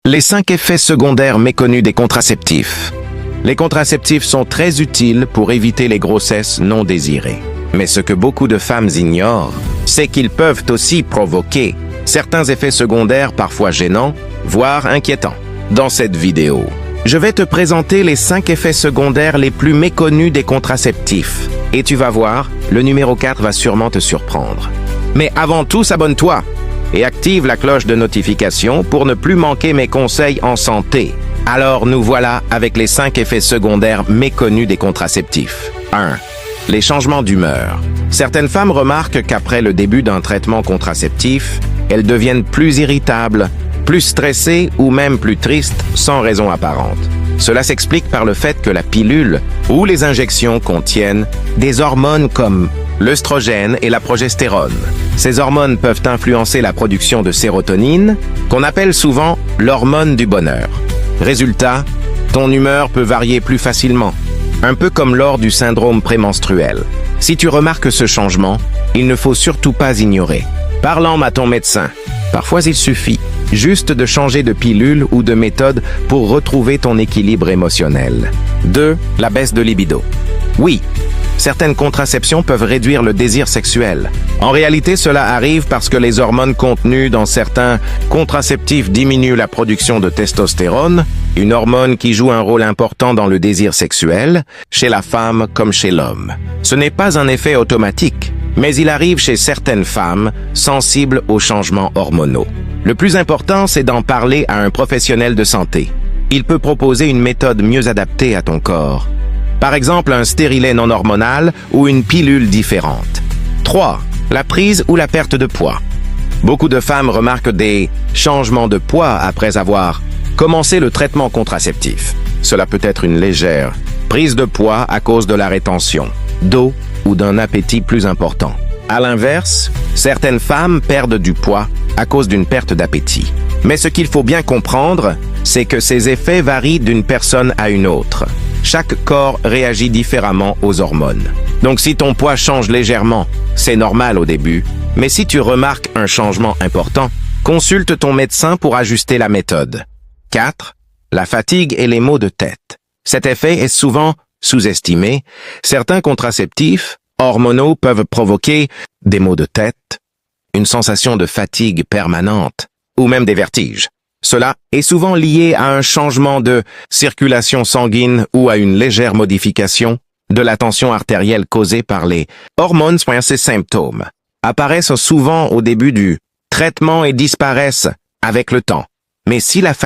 Les 5 effets secondaires méconnus des contraceptifs. Les contraceptifs sont très utiles pour éviter les grossesses non désirées. Mais ce que beaucoup de femmes ignorent, c'est qu'ils peuvent aussi provoquer certains effets secondaires parfois gênants, voire inquiétants. Dans cette vidéo, je vais te présenter les 5 effets secondaires les plus méconnus des contraceptifs. Et tu vas voir, le numéro 4 va sûrement te surprendre. Mais avant tout, abonne-toi et active la cloche de notification pour ne plus manquer mes conseils en santé. Alors nous voilà avec les 5 effets secondaires méconnus des contraceptifs. 1. Les changements d'humeur. Certaines femmes remarquent qu'après le début d'un traitement contraceptif, elles deviennent plus irritables, plus stressées ou même plus tristes sans raison apparente. Cela s'explique par le fait que la pilule ou les injections contiennent des hormones comme l'œstrogène et la progestérone. Ces hormones peuvent influencer la production de sérotonine, qu'on appelle souvent l'hormone du bonheur. Résultat, ton humeur peut varier plus facilement, un peu comme lors du syndrome prémenstruel. Si tu remarques ce changement, il ne faut surtout pas ignorer. Parle-en à ton médecin. Parfois, il suffit juste de changer de pilule ou de méthode pour retrouver ton équilibre émotionnel. 2. La baisse de libido. Oui, certaines contraceptions peuvent réduire le désir sexuel. En réalité, cela arrive parce que les hormones contenues dans certains contraceptifs diminuent la production de testostérone, une hormone qui joue un rôle important dans le désir sexuel, chez la femme comme chez l'homme. Ce n'est pas un effet automatique, mais il arrive chez certaines femmes sensibles aux changements hormonaux. Le plus important, c'est d'en parler à un professionnel de santé. Il peut proposer une méthode mieux adaptée à ton corps. Par exemple, un stérilet non hormonal ou une pilule différente. 3. La prise ou la perte de poids. Beaucoup de femmes remarquent des changements de poids après avoir commencé le traitement contraceptif. Cela peut être une légère prise de poids à cause de la rétention d'eau ou d'un appétit plus important. À l'inverse, certaines femmes perdent du poids à cause d'une perte d'appétit. Mais ce qu'il faut bien comprendre, c'est que ces effets varient d'une personne à une autre. Chaque corps réagit différemment aux hormones. Donc si ton poids change légèrement, c'est normal au début, mais si tu remarques un changement important, consulte ton médecin pour ajuster la méthode. 4. La fatigue et les maux de tête. Cet effet est souvent sous-estimé. Certains contraceptifs hormonaux peuvent provoquer des maux de tête, une sensation de fatigue permanente ou même des vertiges. Cela est souvent lié à un changement de circulation sanguine ou à une légère modification de la tension artérielle causée par les hormones. Ces symptômes apparaissent souvent au début du traitement et disparaissent avec le temps. Mais si la